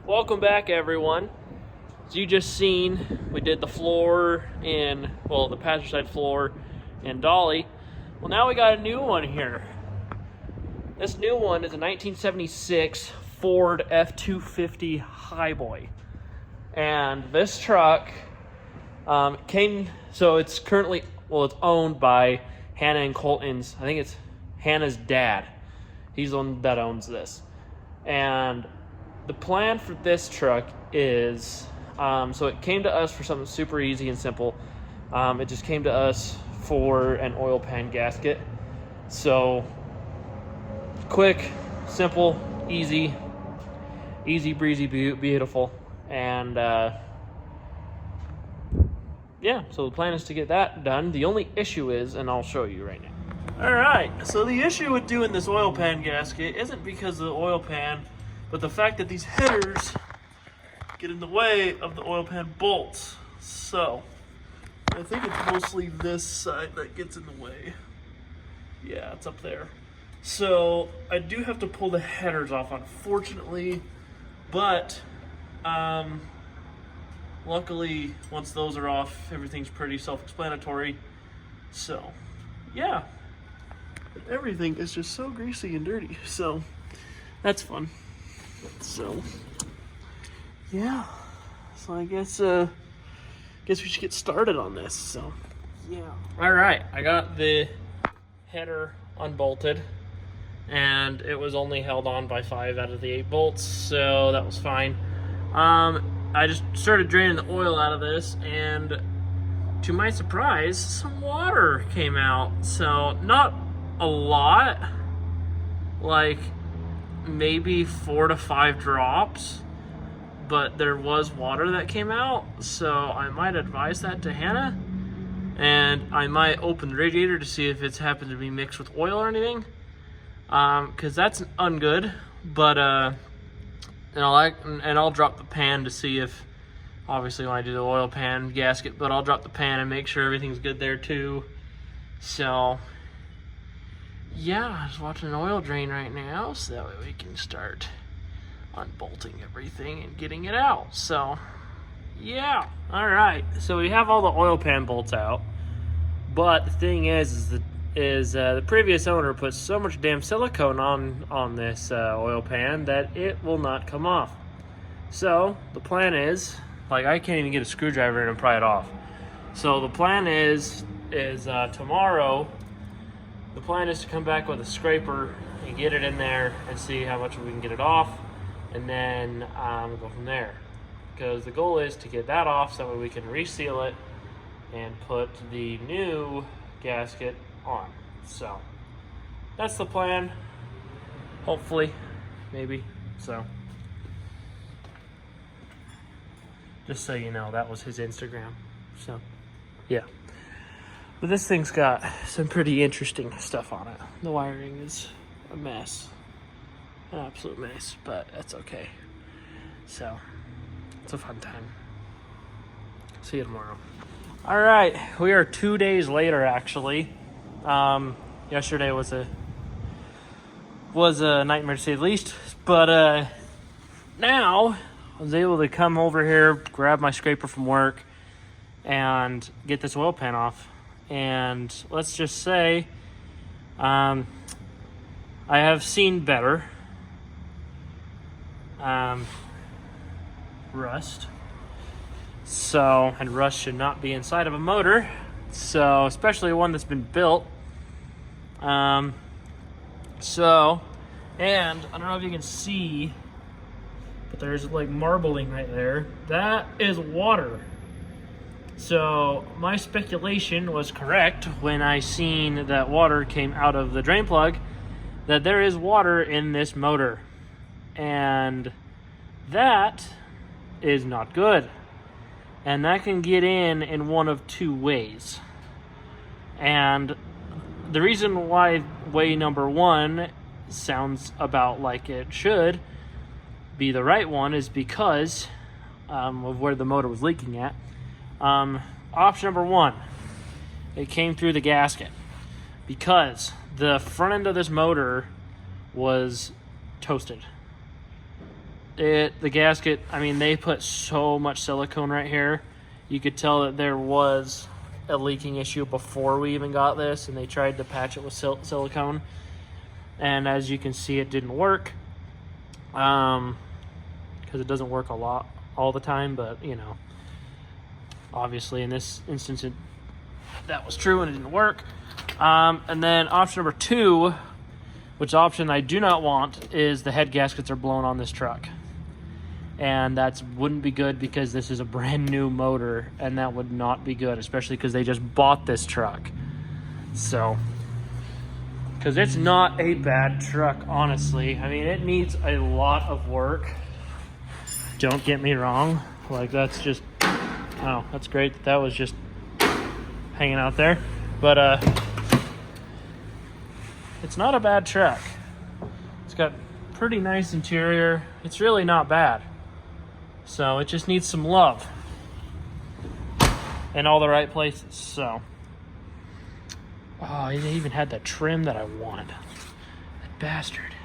Welcome back, everyone. As you just seen, we did the floor in, well, the passenger side floor in Dolly. Well, now we got a new one here. This new one is a 1976 Ford F-250 Highboy. And this truck it's currently, it's owned by Hannah and Colton's, I think it's Hannah's dad. He's the one that owns this. And the plan for this truck is, so it came to us for something super easy and simple. It just came to us for an oil pan gasket. So, quick, simple, easy breezy, beautiful. And, yeah, so the plan is to get that done. The only issue is, and I'll show you right now. Alright, so the issue with doing this oil pan gasket isn't because of the oil pan, but the fact that these headers get in the way of the oil pan bolts. So, I think it's mostly this side that gets in the way. Yeah, it's up there. So, I do have to pull the headers off, unfortunately, but luckily, once those are off, everything's pretty self-explanatory. So, yeah. But everything is just so greasy and dirty, so that's fun. So, yeah. So I guess we should get started on this. So, yeah. All right, I got the header unbolted, and it was only held on by 5 out of the 8 bolts, so that was fine. I just started draining the oil out of this, and to my surprise, some water came out. So, not a lot, like maybe 4 to 5 drops, but there was water that came out, so I might advise that to Hannah, and I might open the radiator to see if it's happened to be mixed with oil or anything, because that's ungood. But and I'll drop the pan to see if, obviously when I do the oil pan gasket, but I'll drop the pan and make sure everything's good there too. So yeah, just watching an oil drain right now, so that way we can start unbolting everything and getting it out. So, yeah. Alright, so we have all the oil pan bolts out, but the thing is the previous owner put so much damn silicone on this oil pan that it will not come off. So, the plan is, like, I can't even get a screwdriver in and pry it off. So, the plan is tomorrow, the plan is to come back with a scraper and get it in there and see how much we can get it off, and then go from there. Because the goal is to get that off so that we can reseal it and put the new gasket on. So that's the plan. Hopefully, maybe. So just so you know, that was his Instagram. So yeah. But this thing's got some pretty interesting stuff on it. The wiring is a mess. An absolute mess, but that's okay. So, it's a fun time. See you tomorrow. All right, we are 2 days later, actually. Yesterday was a nightmare to say the least, but now I was able to come over here, grab my scraper from work, and get this oil pan off. And let's just say I have seen better. Rust. So, and rust should not be inside of a motor. So, especially one that's been built. So, and I don't know if you can see, but there's like marbling right there. That is water. So my speculation was correct when I seen that water came out of the drain plug, that there is water in this motor. And that is not good. And that can get in one of 2 ways. And the reason why way number 1 sounds about like it should be the right one is because of where the motor was leaking at. Option number 1, it came through the gasket, because the front end of this motor was toasted. the gasket, I mean, they put so much silicone right here. You could tell that there was a leaking issue before we even got this, and they tried to patch it with silicone. And as you can see, it didn't work. Because it doesn't work a lot all the time, but you know, obviously in this instance that was true and it didn't work. And then option number 2, which option I do not want, is the head gaskets are blown on this truck. And that wouldn't be good because this is a brand new motor, and that would not be good, especially because they just bought this truck. So, because it's not a bad truck, honestly. I mean, it needs a lot of work. Don't get me wrong. Like, that's just, oh, that's great. That was just hanging out there. But, it's not a bad truck. It's got pretty nice interior. It's really not bad. So it just needs some love in all the right places. So, oh, it even had that trim that I wanted. That bastard.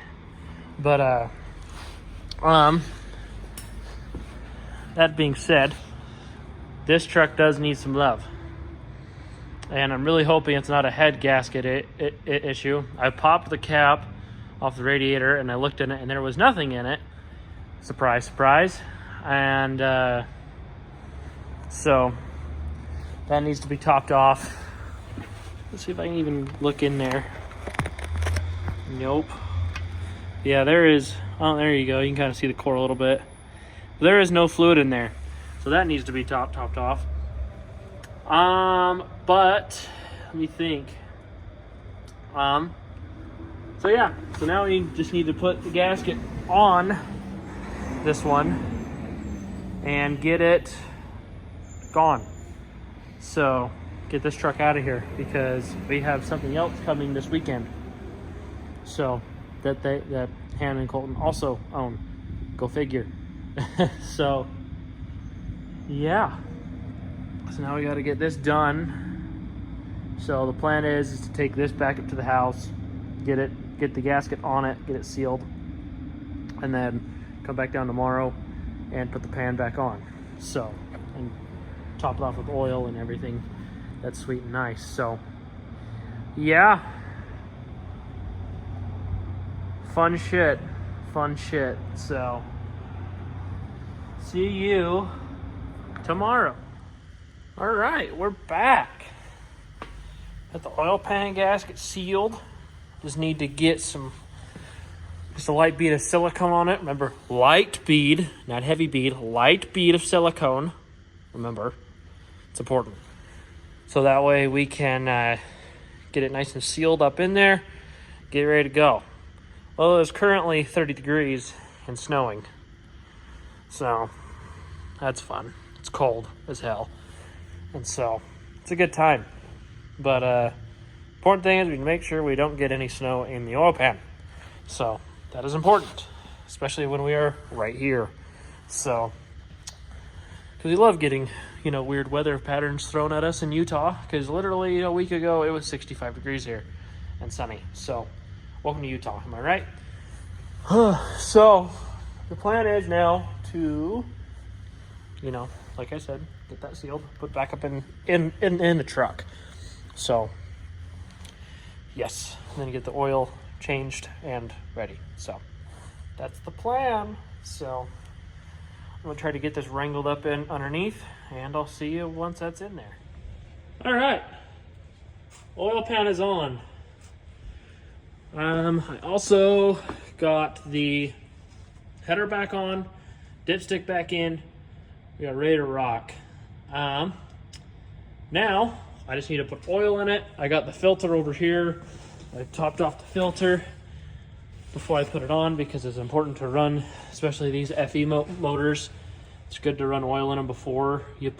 But that being said, this truck does need some love, and I'm really hoping it's not a head gasket issue. I popped the cap off the radiator and I looked in it and there was nothing in it. Surprise, surprise. And so that needs to be topped off. Let's see if I can even look in there. Nope. Yeah, there is. Oh, there you go. You can kind of see the core a little bit. There is no fluid in there, so that needs to be topped off. But let me think. So yeah, so now we just need to put the gasket on this one and get it gone. So get this truck out of here because we have something else coming this weekend. So that Hannah and Colton also own. Go figure. So yeah. So now we got to get this done. So the plan is to take this back up to the house, get the gasket on it, get it sealed, and then come back down tomorrow and put the pan back on. So, and top it off with oil and everything. That's sweet and nice. So, yeah. Fun shit. So, see you tomorrow. All right, we're back. Got the oil pan gasket sealed. Just need to get just a light bead of silicone on it. Remember, light bead, not heavy bead, light bead of silicone. Remember, it's important. So that way we can get it nice and sealed up in there, get ready to go. Well, it's currently 30 degrees and snowing. So that's fun. It's cold as hell. And so it's a good time. But important thing is we make sure we don't get any snow in the oil pan. So that is important, especially when we are right here. So, because we love getting, weird weather patterns thrown at us in Utah, because literally a week ago it was 65 degrees here and sunny. So welcome to Utah, am I right? So the plan is now to, like I said, get that sealed, put back up in the truck. So yes, and then get the oil changed and ready. So that's the plan. So I'm gonna try to get this wrangled up in underneath, and I'll see you once that's in there. All right, oil pan is on. I also got the header back on, dipstick back in. We got ready to rock. Now I just need to put oil in it. I got the filter over here. I topped off the filter before I put it on because it's important to run, especially these FE motors. It's good to run oil in them before you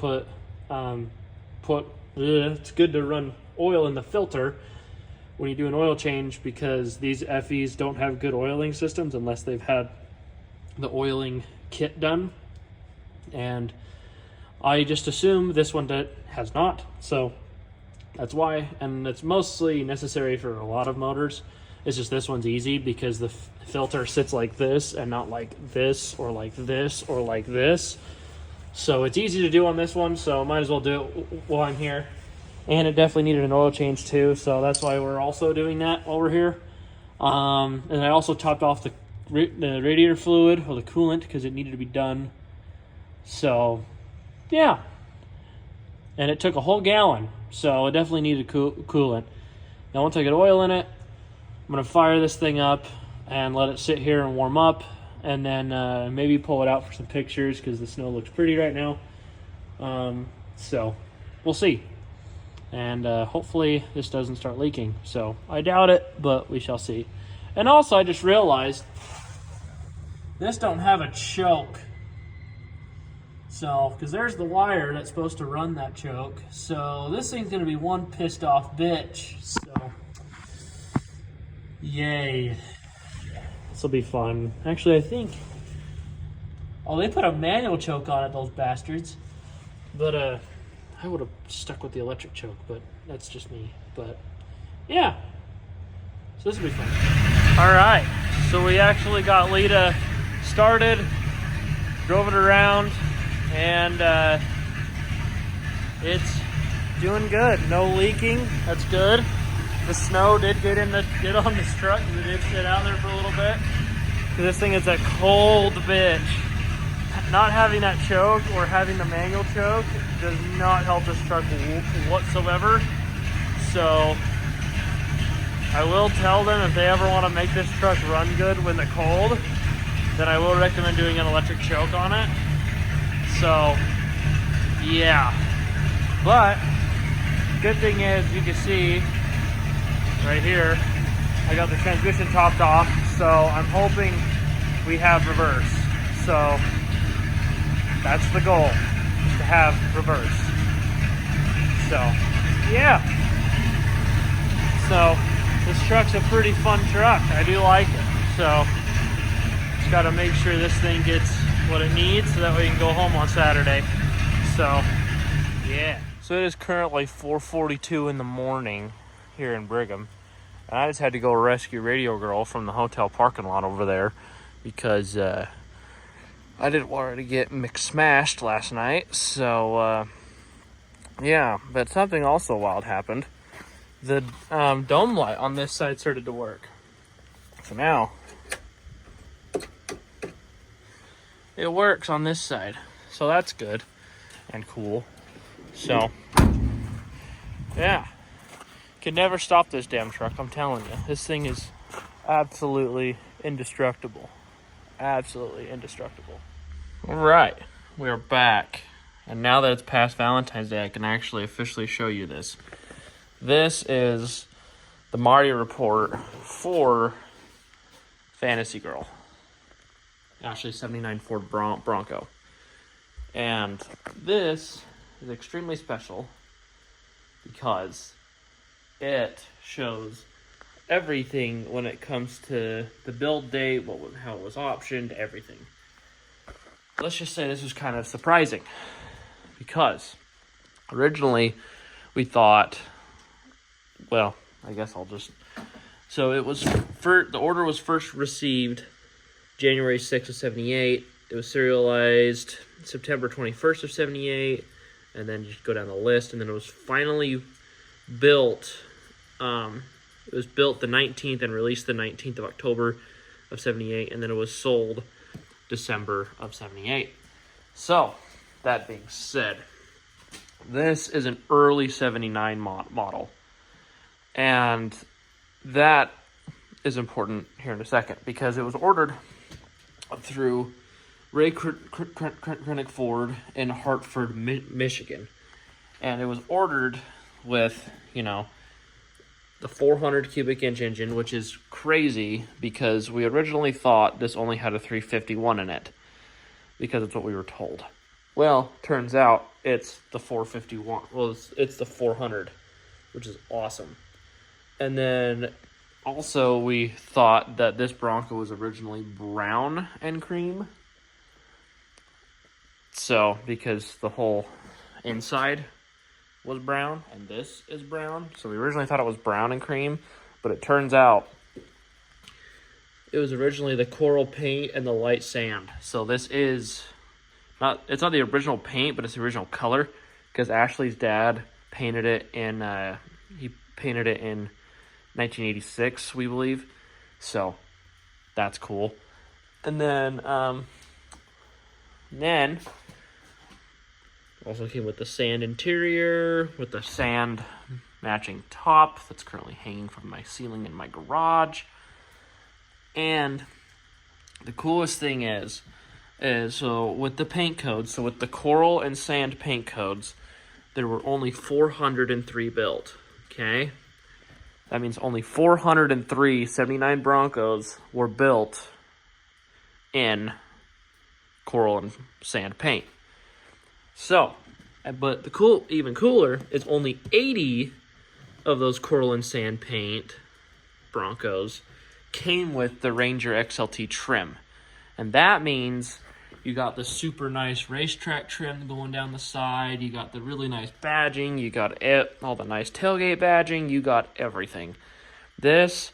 it's good to run oil in the filter when you do an oil change, because these FEs don't have good oiling systems unless they've had the oiling kit done. And I just assume this one has not, so that's why. And it's mostly necessary for a lot of motors, It's just this one's easy because the filter sits like this and not like this or like this or like this. So it's easy to do on this one, so might as well do it while I'm here. And it definitely needed an oil change too, so that's why we're also doing that while we're here. And I also topped off the radiator fluid or the coolant because it needed to be done. So, yeah. And it took a whole gallon, so it definitely needed coolant. Now once I get oil in it, I'm going to fire this thing up and let it sit here and warm up. And then maybe pull it out for some pictures because the snow looks pretty right now. So we'll see. And hopefully this doesn't start leaking. So I doubt it, but we shall see. And also I just realized this don't have a choke. So, because there's the wire that's supposed to run that choke. So this thing's going to be one pissed off bitch. So, yay. This will be fun. Actually, I think... Oh, they put a manual choke on it, those bastards. But, I would have stuck with the electric choke, but that's just me. But, yeah. So this will be fun. Alright, so we actually got Lita started, drove it around, and it's doing good. No leaking, that's good. The snow did get on this truck, because it did sit out there for a little bit. This thing is a cold bitch. Not having that choke or having the manual choke does not help this truck whatsoever. So I will tell them if they ever want to make this truck run good when it's cold, then I will recommend doing an electric choke on it. So yeah, but good thing is you can see right here, I got the transmission topped off, so I'm hoping we have reverse. So that's the goal, is to have reverse. So yeah. So this truck's a pretty fun truck. I do like it. So just got to make sure this thing gets what it needs so that we can go home on Saturday. So yeah. So it is currently 4:42 in the morning here in Brigham. And I just had to go rescue Radio Girl from the hotel parking lot over there because I didn't want her to get McSmashed last night. So yeah, but something also wild happened. The dome light on this side started to work. So now it works on this side. So that's good and cool. So yeah. Can never stop this damn truck, I'm telling you. This thing is absolutely indestructible. Absolutely indestructible. All right, we are back. And now that it's past Valentine's Day, I can actually officially show you this. This is the Marty report for Fantasy Girl. Actually, 79 Ford Bronco. And this is extremely special because it shows everything when it comes to the build date, how it was optioned, everything. Let's just say this was kind of surprising because originally we thought, well, I guess I'll just... So it was the order was first received January 6th of 78. It was serialized September 21st of 78, and then just go down the list, and then it was finally built. It was built the 19th and released the 19th of October of 78, and then it was sold December of 78. So, that being said, this is an early 79 model, and that is important here in a second because it was ordered through Ray Krenick Ford in Hartford, Michigan, and it was ordered with, the 400 cubic inch engine, which is crazy because we originally thought this only had a 351 in it because it's what we were told. Well, turns out it's the 451. Well, it's the 400, which is awesome. And then also we thought that this Bronco was originally brown and cream. So, because the whole inside was brown and this is brown. So we originally thought it was brown and cream, but it turns out it was originally the coral paint and the light sand. So this is it's not the original paint, but it's the original color, because Ashley's dad painted it in he painted it in 1986, we believe. So that's cool. And then also came with the sand interior, with the sand matching top that's currently hanging from my ceiling in my garage. And the coolest thing is so with the paint codes, so with the coral and sand paint codes, there were only 403 built, okay? That means only 403 79 Broncos were built in coral and sand paint. So, but even cooler is only 80 of those coral and sand paint Broncos came with the Ranger XLT trim. And that means you got the super nice racetrack trim going down the side, you got the really nice badging, you got all the nice tailgate badging, you got everything. This,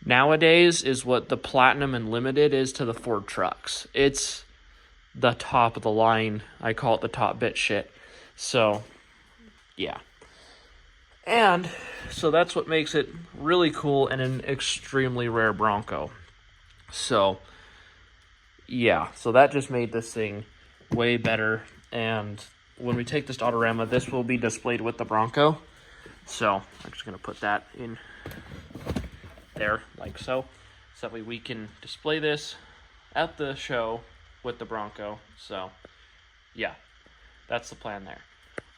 nowadays, is what the Platinum and Limited is to the Ford trucks. It's the top of the line. I call it the top bit shit. So, yeah. And so that's what makes it really cool and an extremely rare Bronco. So, yeah. So that just made this thing way better. And when we take this to Autorama, this will be displayed with the Bronco. So I'm just going to put that in there like so. So that way we can display this at the show with the Bronco. So, yeah. That's the plan there.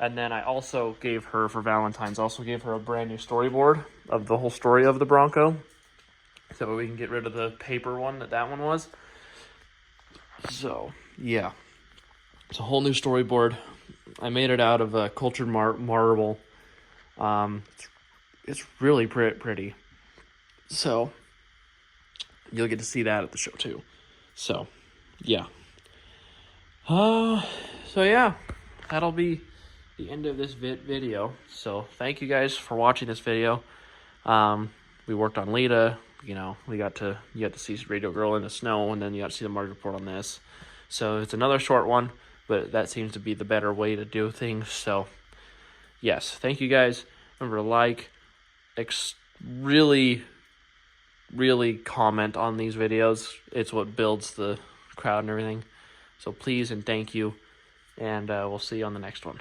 And then I also gave her, for Valentine's, a brand new storyboard of the whole story of the Bronco. So we can get rid of the paper one that one was. So, yeah. It's a whole new storyboard. I made it out of cultured marble. It's really pretty. So, you'll get to see that at the show too. So, yeah. So yeah. That'll be the end of this video. So thank you guys for watching this video. We worked on Lita. You know, you got to see Radio Girl in the snow, and then you got to see the Market Report on this. So it's another short one, but that seems to be the better way to do things. So yes, thank you guys. Remember to like, really comment on these videos. It's what builds the crowd and everything. So please and thank you. And we'll see you on the next one.